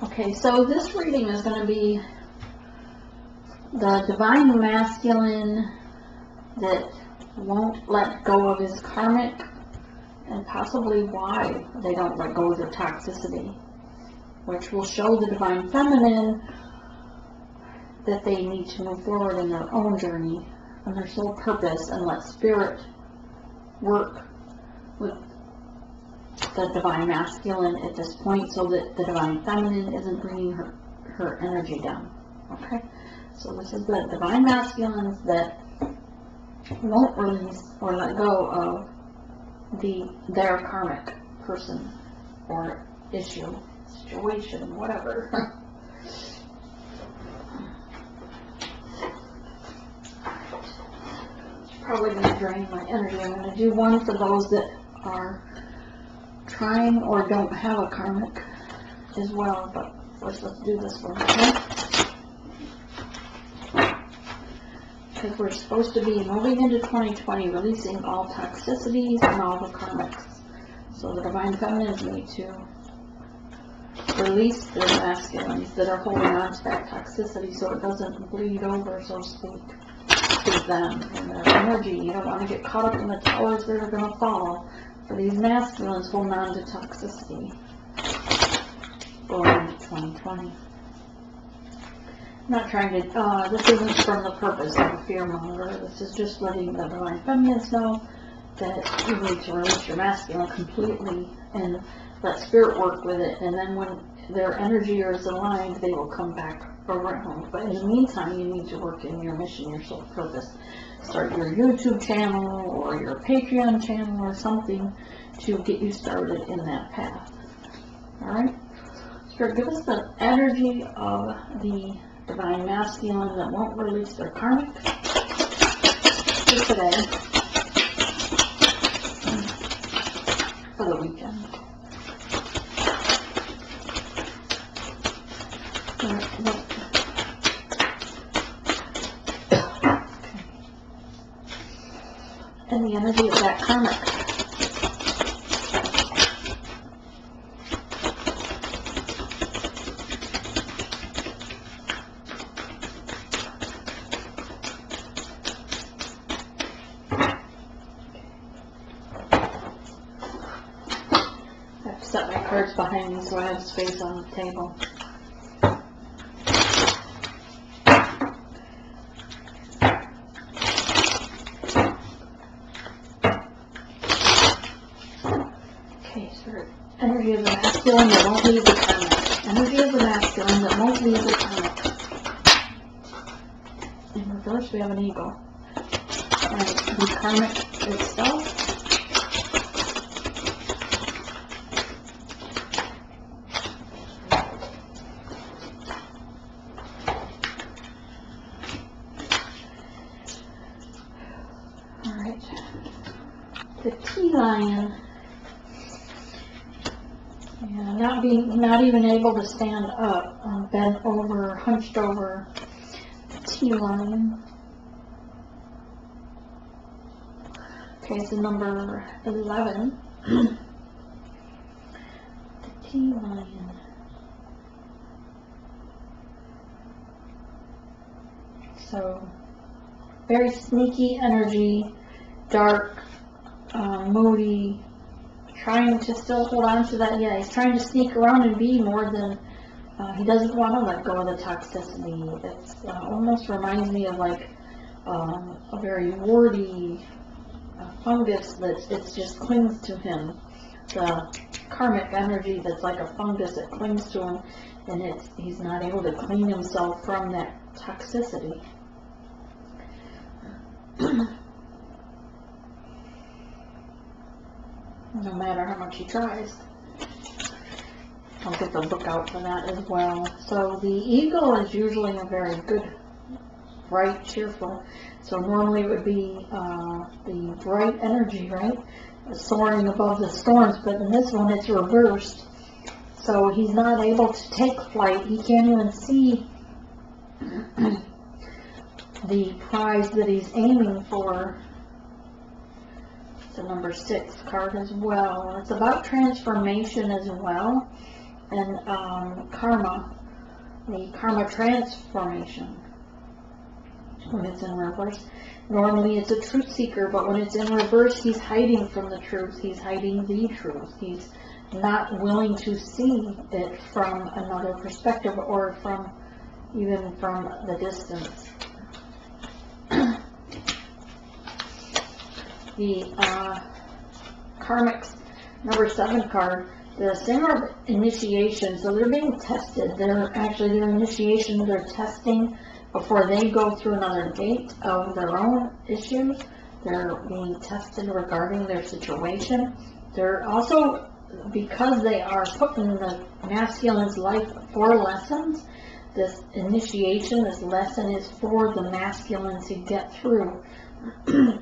Okay, so this reading is going to be the divine masculine that won't let go of his karmic, and possibly why they don't let go of their toxicity, which will show the divine feminine that they need to move forward in their own journey and their soul purpose, and let spirit work with the divine masculine at this point, so that the divine feminine isn't bringing her energy down. Okay, so this is the divine masculines that won't release or let go of their karmic person or issue, situation, whatever. It's probably going to drain my energy. I'm going to do one for those that are trying or don't have a karmic as well, but first let's do this one, okay? Because we're supposed to be moving into 2020, releasing all toxicities and all the karmics. So the divine feminines need to release the masculines that are holding on to that toxicity so it doesn't bleed over, so to speak, to them and their energy. You don't want to get caught up in the towers that are going to fall for these masculines holding on to toxicity going into 2020. I'm not trying to, this isn't from the purpose of a fearmonger. This is just letting the divine feminines know that you need to release your masculine completely and let spirit work with it, and then when their energy is aligned, they will come back around. But in the meantime, you need to work in your mission, your soul purpose. Start your YouTube channel or your Patreon channel or something to get you started in that path. Alright? Spirit, give us the energy of the divine masculine that won't release their karmic for today, for the weekend. And the energy of that karmic. I have to set my cards behind me so I have space on the table. Energy of the masculine that won't leave the karmic. Energy of the masculine that won't leave the karmic. In reverse, we have an eagle. And the karmic itself. Alright. The tea lion. Not even able to stand up, bent over, hunched over, the tea lion. Okay, so number 11, the tea lion. So, very sneaky energy, dark, moody, trying to still hold on to that. Yeah, he's trying to sneak around and be more than, he doesn't want to let go of the toxicity. It's almost reminds me of like a very warty fungus that it just clings to him. The karmic energy that's like a fungus that clings to him, and he's not able to clean himself from that toxicity. No matter how much he tries. I'll get the book out for that as well. So the eagle is usually a very good, bright, cheerful. So normally it would be the bright energy, right? Soaring above the storms, but in this one it's reversed. So he's not able to take flight. He can't even see the prize that he's aiming for. It's a number 6 card as well. It's about transformation as well. and karma, the karma transformation, when it's in reverse. Normally it's a truth seeker, but when it's in reverse, he's hiding from the truth. He's hiding the truth. He's not willing to see it from another perspective, or from even from the distance. The Karmics number 7 card, the center of initiation. So they're being tested. They're actually their initiation, they're testing before they go through another gate of their own issues. They're being tested regarding their situation. They're also, because they are put in the masculine's life for lessons, this initiation, this lesson is for the masculine to get through.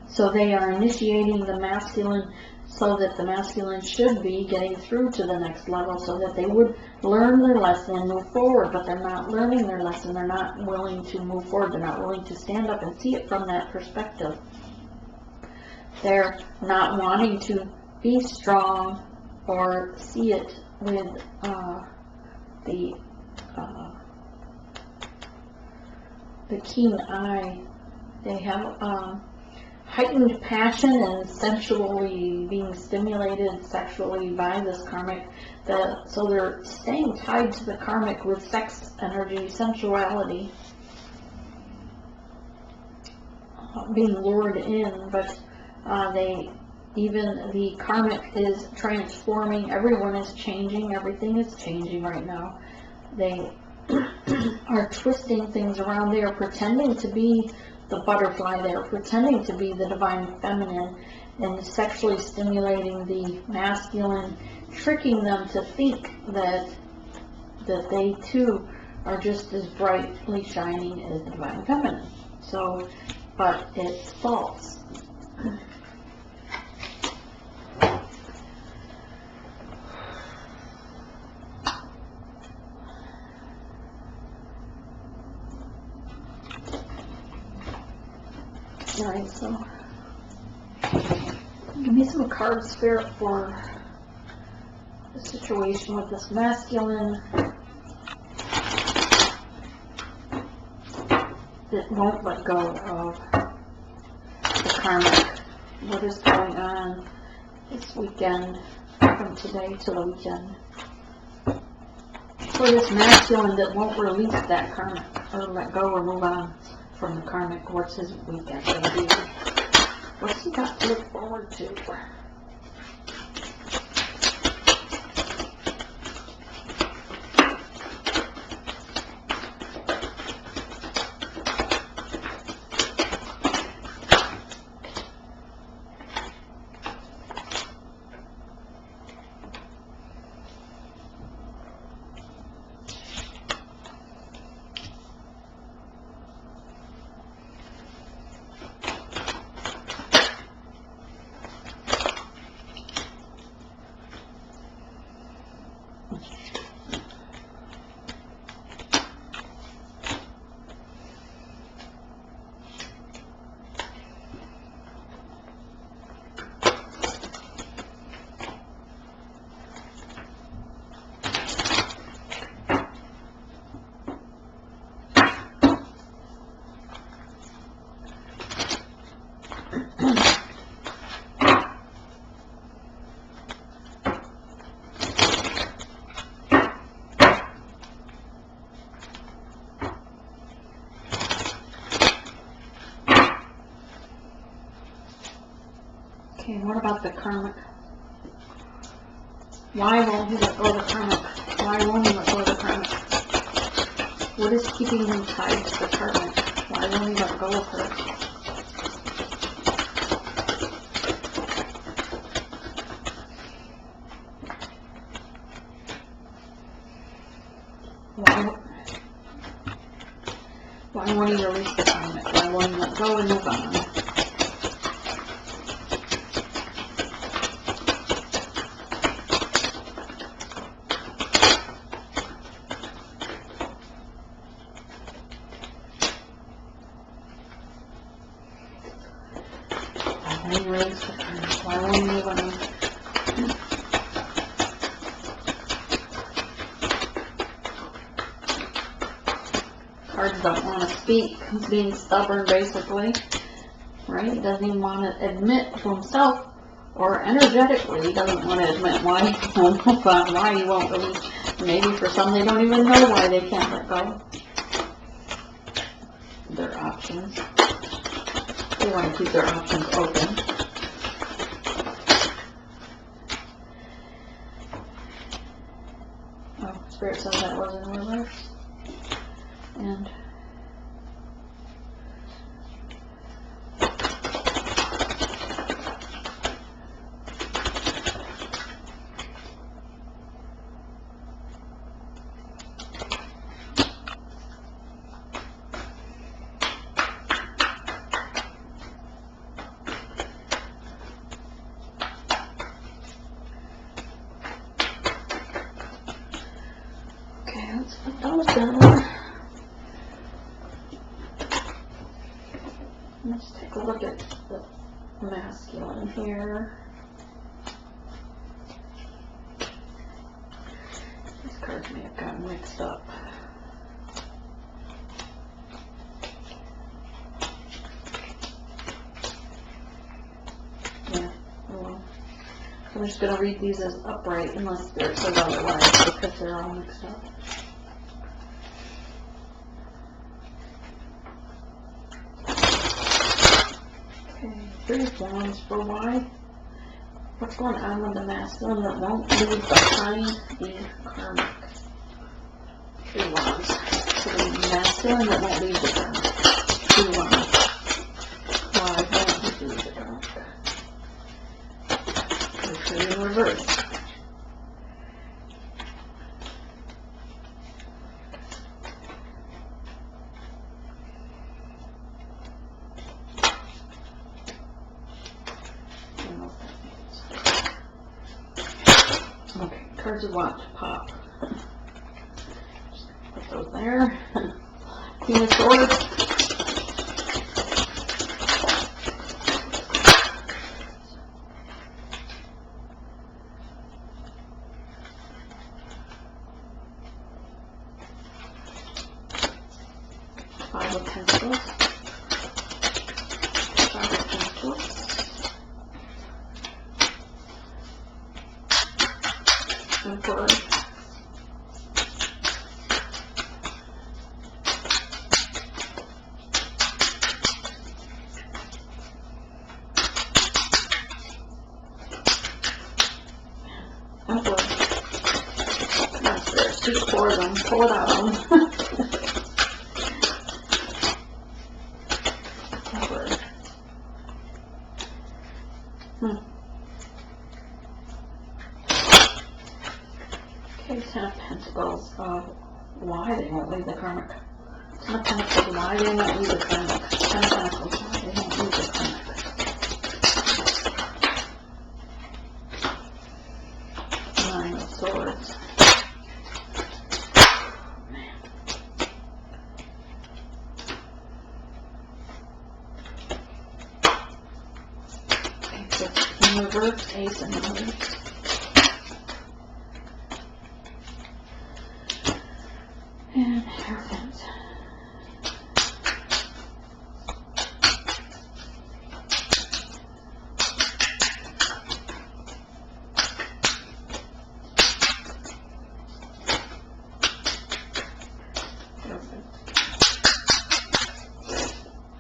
So they are initiating the masculine so that the masculine should be getting through to the next level, so that they would learn their lesson and move forward. But they're not learning their lesson. They're not willing to move forward. They're not willing to stand up and see it from that perspective. They're not wanting to be strong or see it with the keen eye. They have heightened passion and sensually being stimulated sexually by this karmic. So they're staying tied to the karmic with sex energy, sensuality, being lured in. But even the karmic is transforming. Everyone is changing. Everything is changing right now. They are twisting things around. They are pretending to be the butterfly. They are pretending to be the divine feminine and sexually stimulating the masculine, tricking them to think that they too are just as brightly shining as the divine feminine. So, but it's false. Alright, so give me some card spirit for the situation with this masculine that won't let go of the karmic. What is going on this weekend, from today to the weekend, for this masculine that won't release that karmic, or let go or move on from the karmic? What's his weekend going to be? What's he got to look forward to? Okay, what about the karmic? Why won't he let go of the karmic? Why won't he let go of the karmic? What is keeping him tied to the karmic? Why won't he let go of her? Why won't he release the karmic? Why won't he let go and move on? cards don't want to speak. He's being stubborn, basically. Right? He doesn't even want to admit to himself, or energetically, he doesn't want to admit why he won't release. Maybe for some, they don't even know why they can't let go. Their options. They want to keep their options open. Oh, Spirit says that was in reverse. And let's put those down. Let's take a look at the masculine here. These cards may have gotten mixed up. Yeah, well, I'm just going to read these as upright unless Spirit says otherwise because they're all mixed up. Three of Wands for why? What's going on with the masculine that won't leave behind the karmic? 3 Wands. So the masculine that won't leave the karmic. 2 Wands. Why won't he leave the karmic? 3 in reverse. Okay, cards of Wont pop. Just put those there. Queen of Swords. Five of Pentacles. 5 of Pentacles. Emperor. Emperor. That's there. Speak for them. Pull it out of them. Emperor. Okay, 10 of Pentacles. Why they won't leave the karmic. 10 of Pentacles. Why they won't leave the karmic. 10 of Pentacles. Why they won't leave the karmic. 9 of Swords. Man. Okay, 6 in reverse. Ace in reverse. And Hierophant.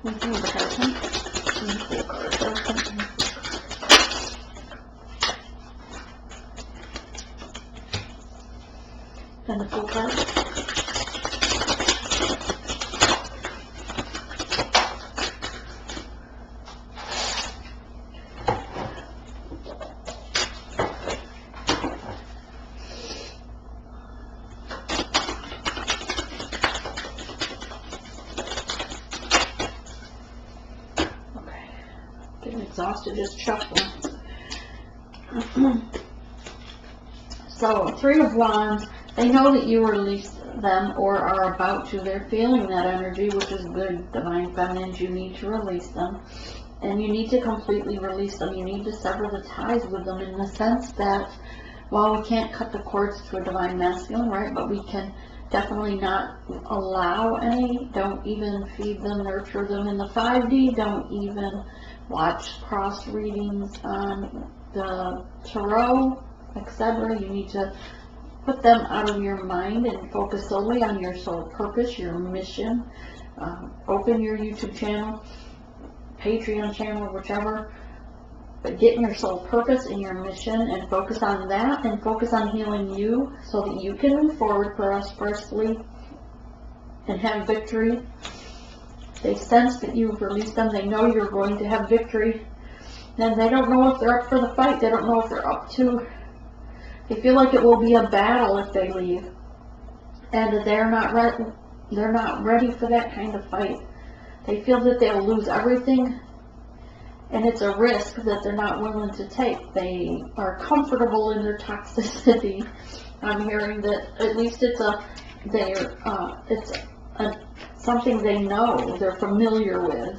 Anything with the Hierophant? Cool card. Hierophant. And the full card. Getting exhausted just shuffling. So, 3 of Wands, they know that you release them or are about to. They're feeling that energy, which is good, Divine Feminines. You need to release them. And you need to completely release them. You need to sever the ties with them in the sense that, while we can't cut the cords to a Divine Masculine, right, but we can Definitely not allow any. Don't even feed them, nurture them in the 5D. Don't even watch cross readings on the tarot, etc. You need to put them out of your mind and focus solely on your soul purpose, your mission. Open your YouTube channel, Patreon channel, whichever. But get in your soul purpose and your mission and focus on that, and focus on healing you so that you can move forward prosperously and have victory. They sense that you've released them. They know you're going to have victory. And they don't know if they're up for the fight. They don't know if they're up to. They feel like it will be a battle if they leave. And they're not ready for that kind of fight. They feel that they'll lose everything. And it's a risk that they're not willing to take. They are comfortable in their toxicity. I'm hearing that at least it's something they know, they're familiar with.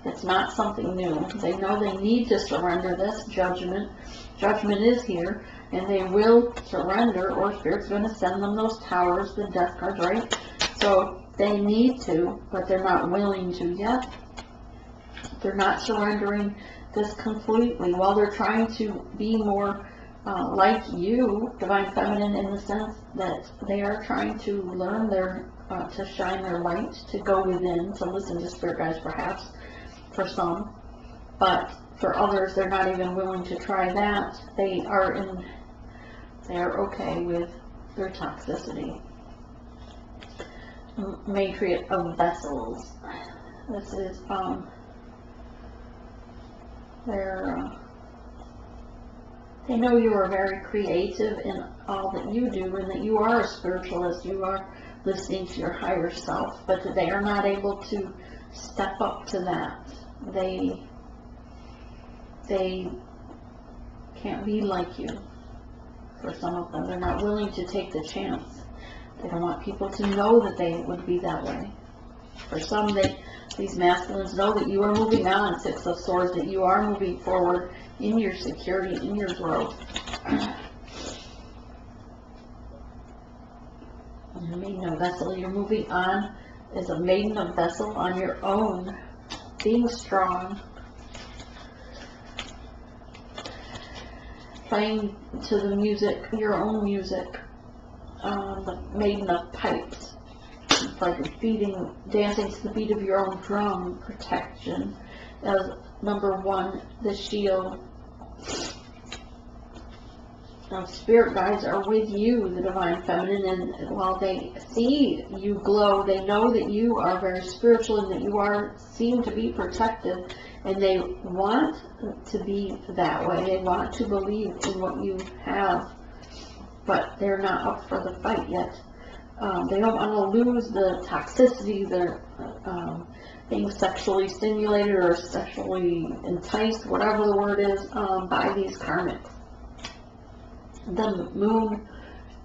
It's not something new. They know they need to surrender this judgment. Judgment is here, and they will surrender, or Spirit's going to send them those towers, the death cards, right? So they need to, but they're not willing to yet. They're not surrendering this completely. While they're trying to be more like you, Divine Feminine, in the sense that they are trying to learn to shine their light, to go within, to listen to Spirit guides, perhaps, for some. But for others, they're not even willing to try that. They are okay with their toxicity. Matriarch of Vessels. This is they know you are very creative in all that you do, and that you are a spiritualist. You are listening to your higher self, but they are not able to step up to that. They can't be like you. For some of them, they're not willing to take the chance. They don't want people to know that they would be that way. For some, these masculines know that you are moving on, 6 of Swords, that you are moving forward in your security, in your growth. The Maiden of Vessel, you're moving on as a Maiden of Vessel on your own, being strong, playing to the music, your own music, the Maiden of Pipes. It's like dancing to the beat of your own drum. Protection as number 1, the shield. Now, Spirit guides are with you, the Divine Feminine, and while they see you glow, they know that you are very spiritual and that you seem to be protected, and they want to be that way. They want to believe in what you have, but they're not up for the fight yet. They don't want to lose the toxicity, they're being sexually stimulated or sexually enticed, whatever the word is, by these karmics. The moon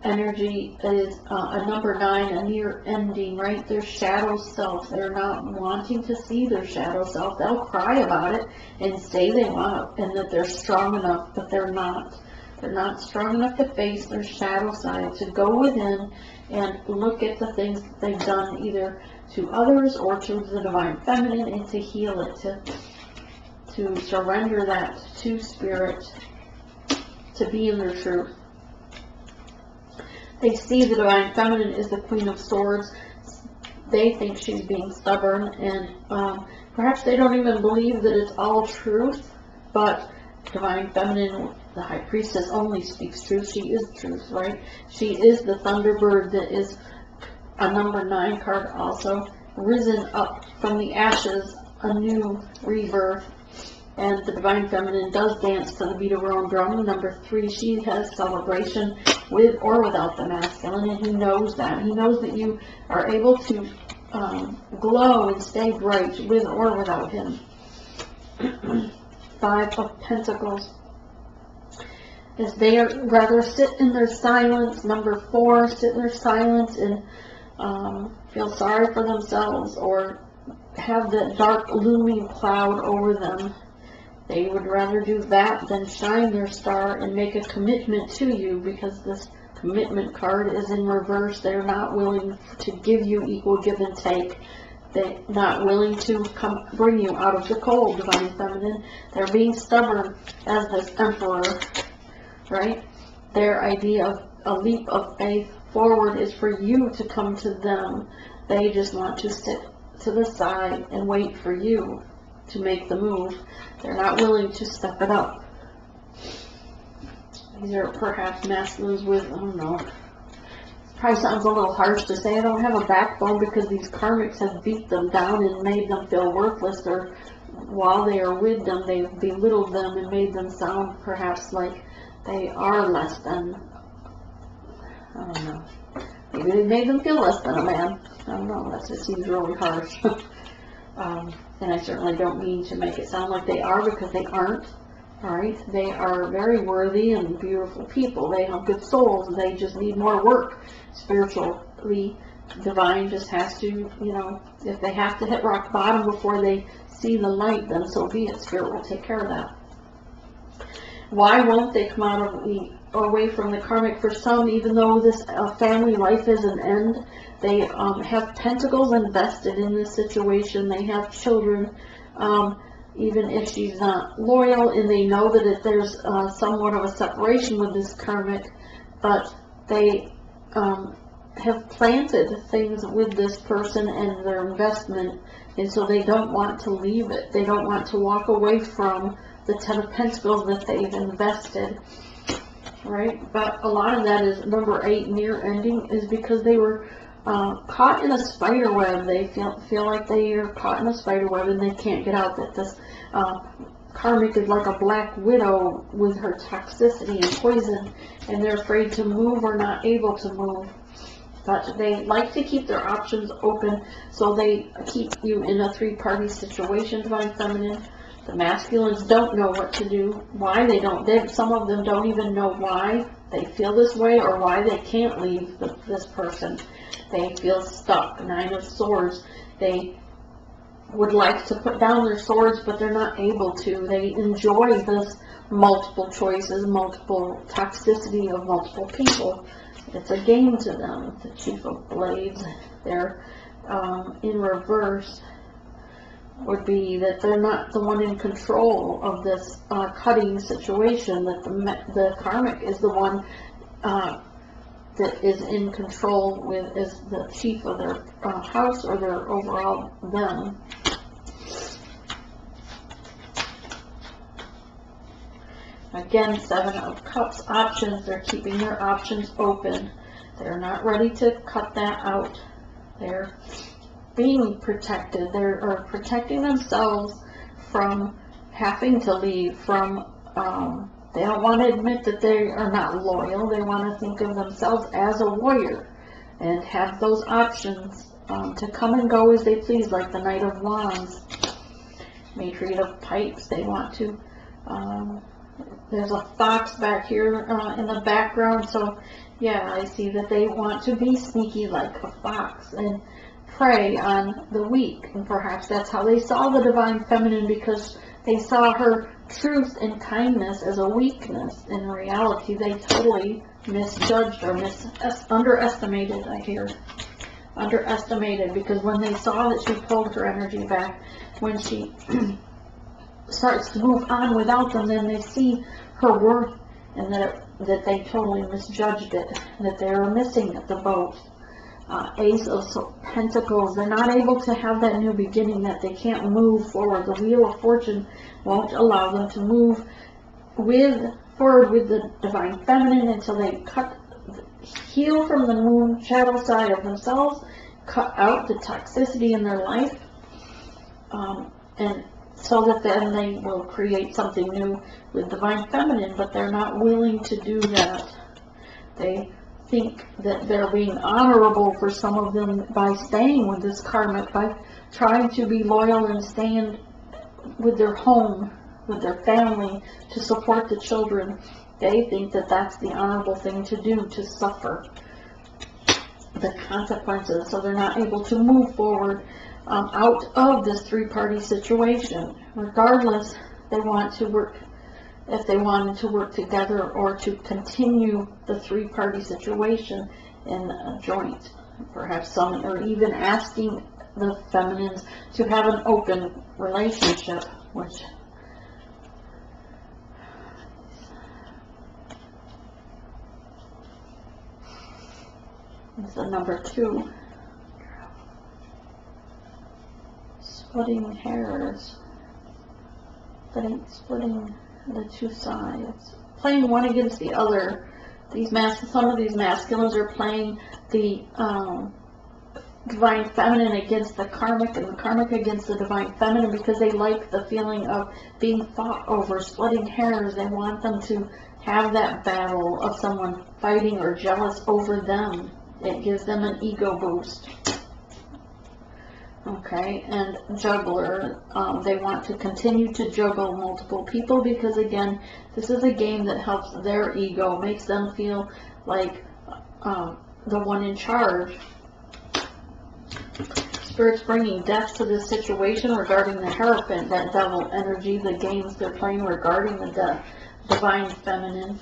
energy is a number 9, a near ending, right? Their shadow self. They're not wanting to see their shadow self. They'll cry about it and say they want it and that they're strong enough, but they're not. They're not strong enough to face their shadow side, to go within and look at the things that they've done either to others or to the Divine Feminine, and to heal it, to surrender that to Spirit, to be in their truth. They see the Divine Feminine is the Queen of Swords. They think she's being stubborn, and perhaps they don't even believe that it's all truth, but Divine Feminine, the High Priestess, only speaks truth. She is truth, right? She is the Thunderbird that is a number 9 card also, risen up from the ashes, a new rebirth. And the Divine Feminine does dance to the beat of her own drum. Number 3, she has celebration with or without the masculine, and he knows that. He knows that you are able to glow and stay bright with or without him. 5 of Pentacles. As they rather sit in their silence. Number 4, sit in their silence and feel sorry for themselves, or have that dark looming cloud over them. They would rather do that than shine their star and make a commitment to you, because this Commitment card is in reverse. They're not willing to give you equal give and take. They're not willing to bring you out of the cold, Divine Feminine. They're being stubborn as this Emperor, right? Their idea of a leap of faith forward is for you to come to them. They just want to sit to the side and wait for you to make the move. They're not willing to step it up. These are perhaps masculines with, I don't know, probably sounds a little harsh to say, I don't have a backbone, because these karmics have beat them down and made them feel worthless, or while they are with them, they've belittled them and made them sound perhaps like they are less than, I don't know, maybe they made them feel less than a man. I don't know, that just seems really harsh. And I certainly don't mean to make it sound like they are, because they aren't. Alright, they are very worthy and beautiful people. They have good souls. They just need more work spiritually. Divine just has to, you know, if they have to hit rock bottom before they see the light, then so be it. Spirit will take care of that. Why won't they come out of away from the karmic? For some, even though this family life is an end, they have pentacles invested in this situation. They have children. Even if she's not loyal, and they know that there's somewhat of a separation with this karmic, but they have planted things with this person and their investment, and so they don't want to leave it. They don't want to walk away from the 10 of Pentacles that they've invested, right? But a lot of that is number 8, near ending, is because they were caught in a spider web. They feel like they are caught in a spider web and they can't get out. That this karmic is like a black widow with her toxicity and poison, and they're afraid to move or not able to move. But they like to keep their options open, so they keep you in a 3-party situation, Divine Feminine. The masculines don't know what to do, why they don't. Some of them don't even know why they feel this way or why they can't leave this person. They feel stuck. 9 of Swords. They would like to put down their swords, but they're not able to. They enjoy this multiple choices, multiple toxicity of multiple people. It's a game to them. The Chief of Blades, they're in reverse, would be that they're not the one in control of this cutting situation, that the karmic is the one that is in control with, is the chief of their house, or their overall them. Again, 7 of Cups, options. They're keeping their options open. They're not ready to cut that out. They're being protected. They're protecting themselves from having to leave, from they don't want to admit that they are not loyal. They want to think of themselves as a warrior and have those options to come and go as they please, like the Knight of Wands, Matron of Pipes. They want to, there's a fox back here in the background, so yeah, I see that they want to be sneaky like a fox and prey on the weak, and perhaps that's how they saw the Divine Feminine, because they saw her truth and kindness as a weakness. In reality, they totally misjudged or underestimated, I hear. Underestimated, because when they saw that she pulled her energy back, when she starts to move on without them, then they see her worth, and that they totally misjudged it, that they were missing the boat. Ace of Pentacles, they're not able to have that new beginning, that they can't move forward. The Wheel of Fortune won't allow them to move forward with the Divine Feminine until they heal from the moon shadow side of themselves, cut out the toxicity in their life, and so that then they will create something new with Divine Feminine, but they're not willing to do that. They think that they're being honorable for some of them by staying with this karmic, by trying to be loyal and stand with their home, with their family, to support the children. They think that that's the honorable thing to do, to suffer the consequences, so they're not able to move forward out of this 3-party situation. Regardless, they want to work if they wanted to work together or to continue the three-party situation in a joint. Perhaps some, or even asking the feminines to have an open relationship, which is the number 2. Splitting hairs. Splitting the two sides. Playing one against the other. Some of these masculines are playing the divine feminine against the karmic, and the karmic against the divine feminine, because they like the feeling of being fought over, splitting hairs. They want them to have that battle of someone fighting or jealous over them. It gives them an ego boost. Okay, and juggler, they want to continue to juggle multiple people, because again, this is a game that helps their ego, makes them feel like the one in charge. Spirit's bringing death to this situation regarding the Hierophant, that devil energy, the games they're playing regarding the divine feminine.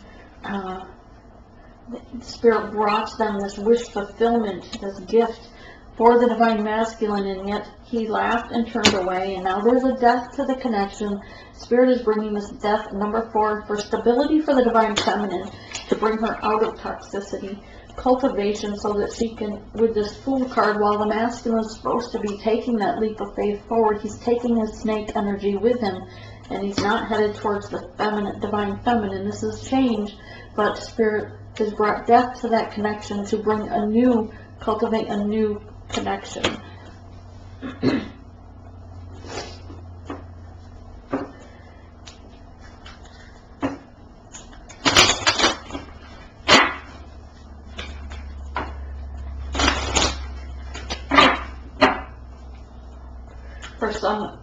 Spirit brought them this wish fulfillment, this gift for the divine masculine, and yet he laughed and turned away, and now there's a death to the connection. Spirit is bringing this death, number 4, for stability for the divine feminine, to bring her out of toxicity, cultivation, so that she can, with this Fool card, while the masculine is supposed to be taking that leap of faith forward, he's taking his snake energy with him, and he's not headed towards the feminine, divine feminine. This is change, but Spirit has brought death to that connection to bring a new, cultivate a new connection. For some,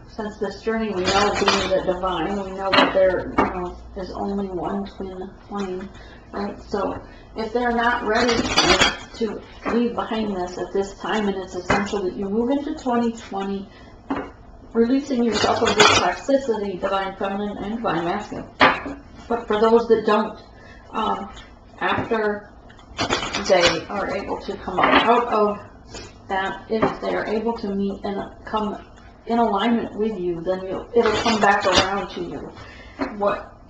since this journey, we know being the divine, we know that there is only one twin flame, right? So if they're not ready to leave behind this at this time, and it's essential that you move into 2020 releasing yourself of this toxicity, divine feminine and divine masculine. But for those that don't, after they are able to come out of that, if they are able to meet and come in alignment with you, then it'll come back around to you.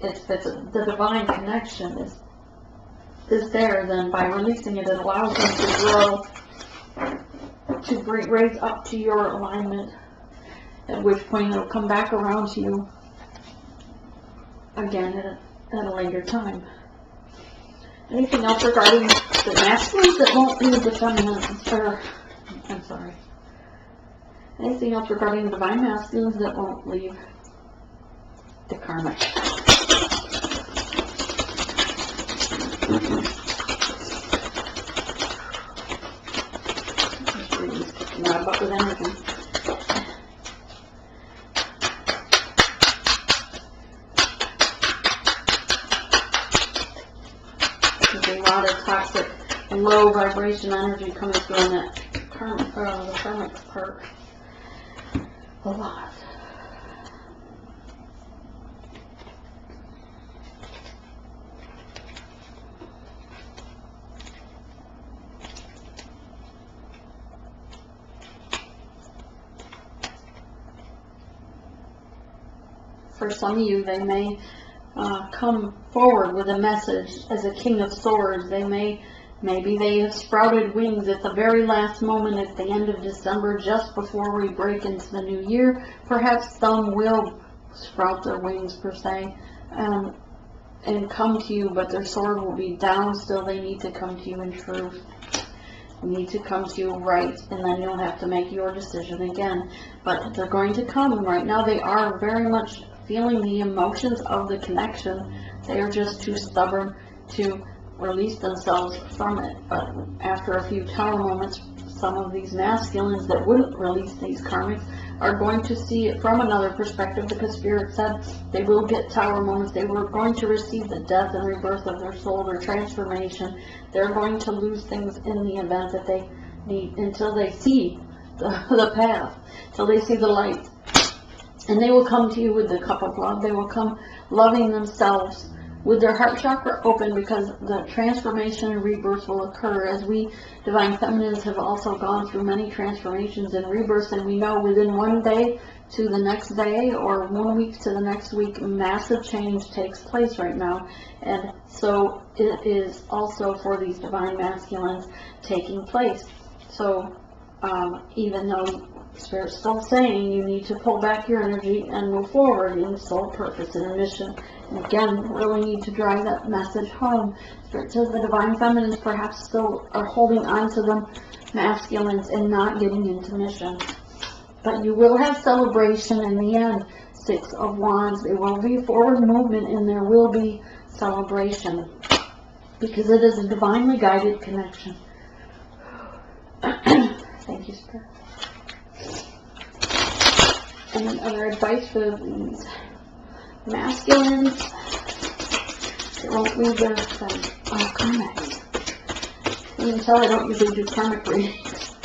If it's the divine connection is there, then by releasing it, it allows them to grow, to raise up to your alignment, at which point it'll come back around to you again at a later time. Anything else regarding the masculines that won't leave the feminines, or, I'm sorry. Anything else regarding the divine masculines that won't leave the karmic? Not about with energy. There's a lot of toxic, low vibration energy coming through in that the karmic part. A lot. For some of you, they may come forward with a message as a King of Swords. Maybe they have sprouted wings at the very last moment at the end of December, just before we break into the new year. Perhaps some will sprout their wings, per se, and come to you, but their sword will be down still. They need to come to you in truth. They need to come to you right, and then you'll have to make your decision again. But they're going to come. Right now, they are very much feeling the emotions of the connection. They are just too stubborn to release themselves from it. But after a few tower moments, some of these masculines that wouldn't release these karmics are going to see it from another perspective, because Spirit said they will get tower moments. They were going to receive the death and rebirth of their soul, their transformation. They're going to lose things in the event that they need, until they see the path, until they see the light. And they will come to you with the cup of love. They will come loving themselves with their heart chakra open, because the transformation and rebirth will occur, as we divine feminines have also gone through many transformations and rebirths, and we know within one day to the next day, or 1 week to the next week, massive change takes place right now. And so it is also for these divine masculines taking place. So even though Spirit's still saying you need to pull back your energy and move forward in soul purpose and mission. And again, really need to drive that message home. Spirit says the divine feminines perhaps still are holding on to the masculines and not getting into mission. But you will have celebration in the end. 6 of Wands. There will be forward movement and there will be celebration, because it is a divinely guided connection. Thank you, Spirit. And then other advice for these masculines that won't leave their Karmics. You can tell I don't usually do Karmic readings.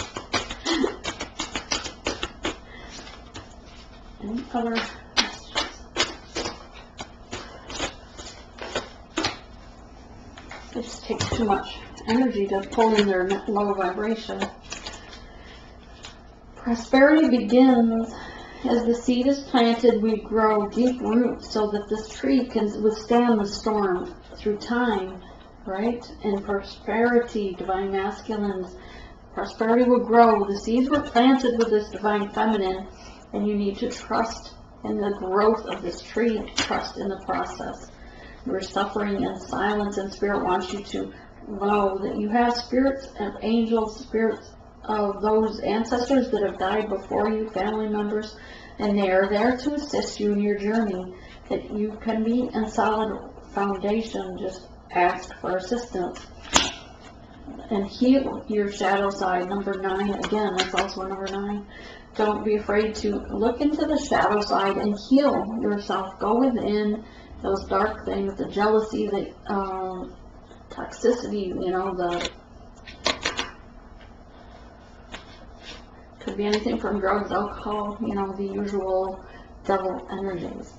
Any other messages? It just takes too much energy to pull in their low vibration. Prosperity begins as the seed is planted. We grow deep roots so that this tree can withstand the storm through time, right? And prosperity, divine masculines, prosperity will grow. The seeds were planted with this divine feminine, and you need to trust in the growth of this tree, trust in the process. We're suffering in silence, and Spirit wants you to know that you have spirits of angels, spirits of those ancestors that have died before you, family members, and they are there to assist you in your journey, that you can be in solid foundation. Just ask for assistance and heal your shadow side. Number 9, again, that's also a number 9. Don't be afraid to look into the shadow side and heal yourself. Go within those dark things, the jealousy, the toxicity, you know, the could be anything from drugs, alcohol, you know, the usual devil energies.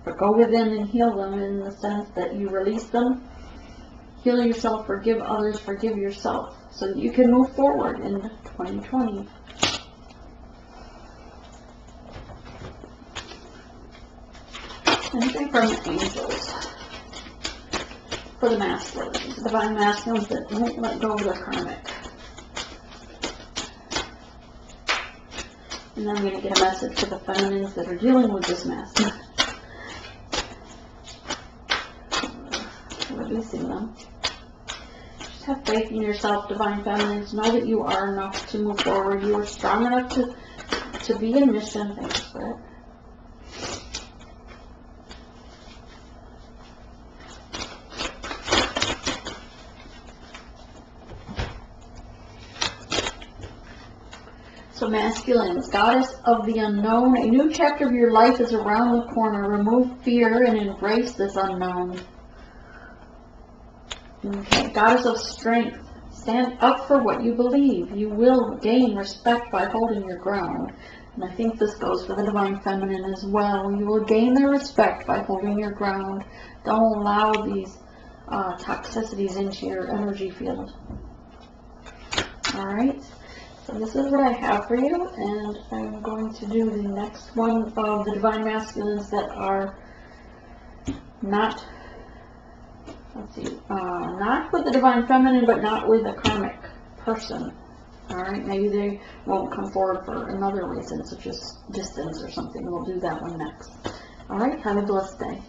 But go within and heal them, in the sense that you release them, heal yourself, forgive others, forgive yourself, so that you can move forward in 2020. Anything from the angels for the masculines, the divine masculines that won't let go of their karmic. And then I'm going to get a message to the feminines that are dealing with this masculine. Releasing them. Just have faith in yourself, divine feminines. Know that you are enough to move forward. You are strong enough to be in mission. Thank you, Spirit. So masculines, goddess of the unknown, a new chapter of your life is around the corner. Remove fear and embrace this unknown. Okay, goddess of strength, stand up for what you believe. You will gain respect by holding your ground. And I think this goes for the divine feminine as well. You will gain their respect by holding your ground. Don't allow these toxicities into your energy field. Alright. So this is what I have for you, and I'm going to do the next one of the divine masculines that are not, not with the divine feminine, but not with a karmic person. Alright, maybe they won't come forward for another reason, such as distance or something. We'll do that one next. Alright, have a blessed day.